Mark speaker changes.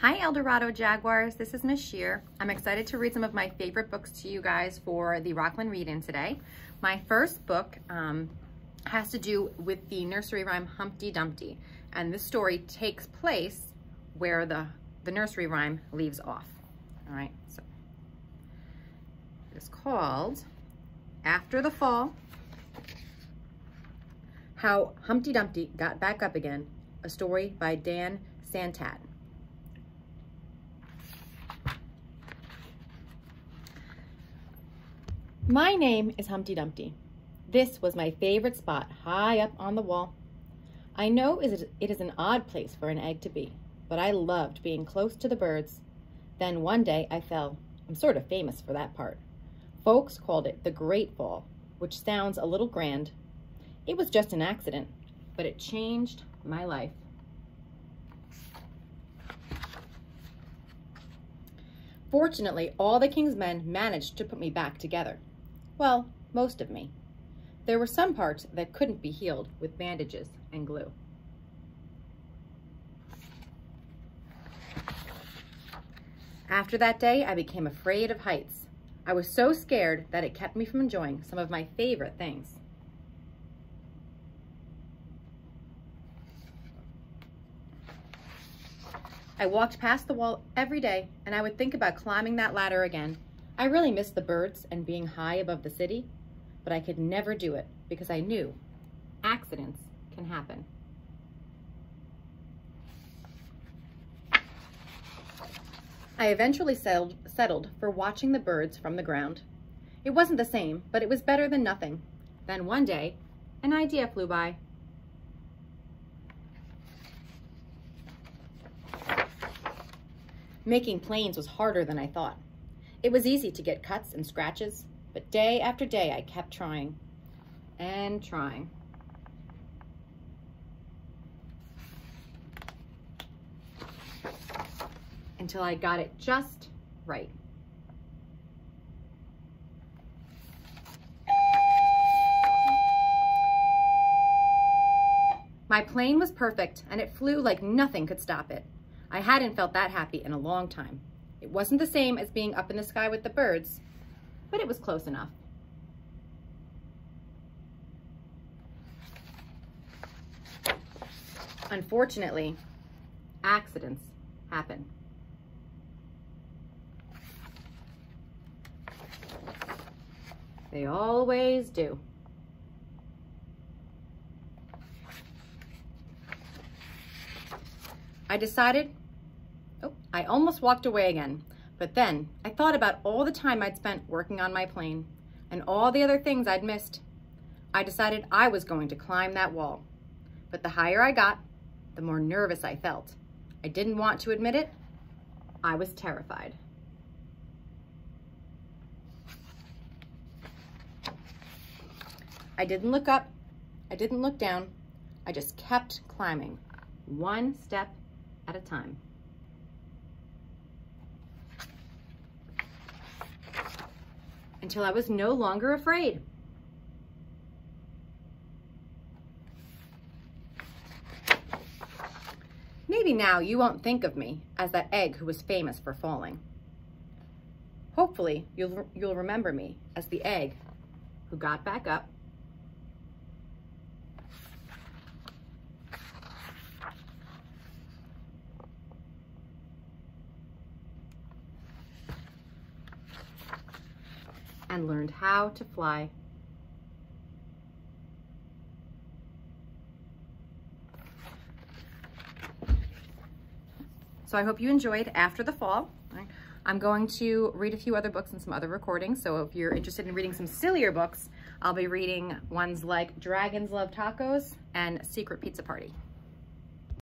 Speaker 1: Hi Eldorado Jaguars, this is Miss Scherer. I'm excited to read some of my favorite books to you guys for the Rockland Read-In today. My first book has to do with the nursery rhyme Humpty Dumpty, and this story takes place where the nursery rhyme leaves off. All right, so it's called After the Fall, How Humpty Dumpty Got Back Up Again, a story by Dan Santat. My name is Humpty Dumpty. This was my favorite spot, high up on the wall. I know it is an odd place for an egg to be, but I loved being close to the birds. Then one day I fell. I'm sort of famous for that part. Folks called it the Great Fall, which sounds a little grand. It was just an accident, but it changed my life. Fortunately, all the king's men managed to put me back together. Well, most of me. There were some parts that couldn't be healed with bandages and glue. After that day, I became afraid of heights. I was so scared that it kept me from enjoying some of my favorite things. I walked past the wall every day, and I would think about climbing that ladder again. I really missed the birds and being high above the city, but I could never do it because I knew accidents can happen. I eventually settled for watching the birds from the ground. It wasn't the same, but it was better than nothing. Then one day, an idea flew by. Making planes was harder than I thought. It was easy to get cuts and scratches, but day after day I kept trying and trying. Until I got it just right. My plane was perfect and it flew like nothing could stop it. I hadn't felt that happy in a long time. It wasn't the same as being up in the sky with the birds, but it was close enough. Unfortunately, accidents happen. They always do. I almost walked away again, but then I thought about all the time I'd spent working on my plane and all the other things I'd missed. I decided I was going to climb that wall, but the higher I got, the more nervous I felt. I didn't want to admit it. I was terrified. I didn't look up. I didn't look down. I just kept climbing, one step at a time. Until I was no longer afraid. Maybe now you won't think of me as that egg who was famous for falling. Hopefully you'll remember me as the egg who got back up, and learned how to fly. So I hope you enjoyed After the Fall. I'm going to read a few other books and some other recordings. So if you're interested in reading some sillier books, I'll be reading ones like Dragons Love Tacos and Secret Pizza Party.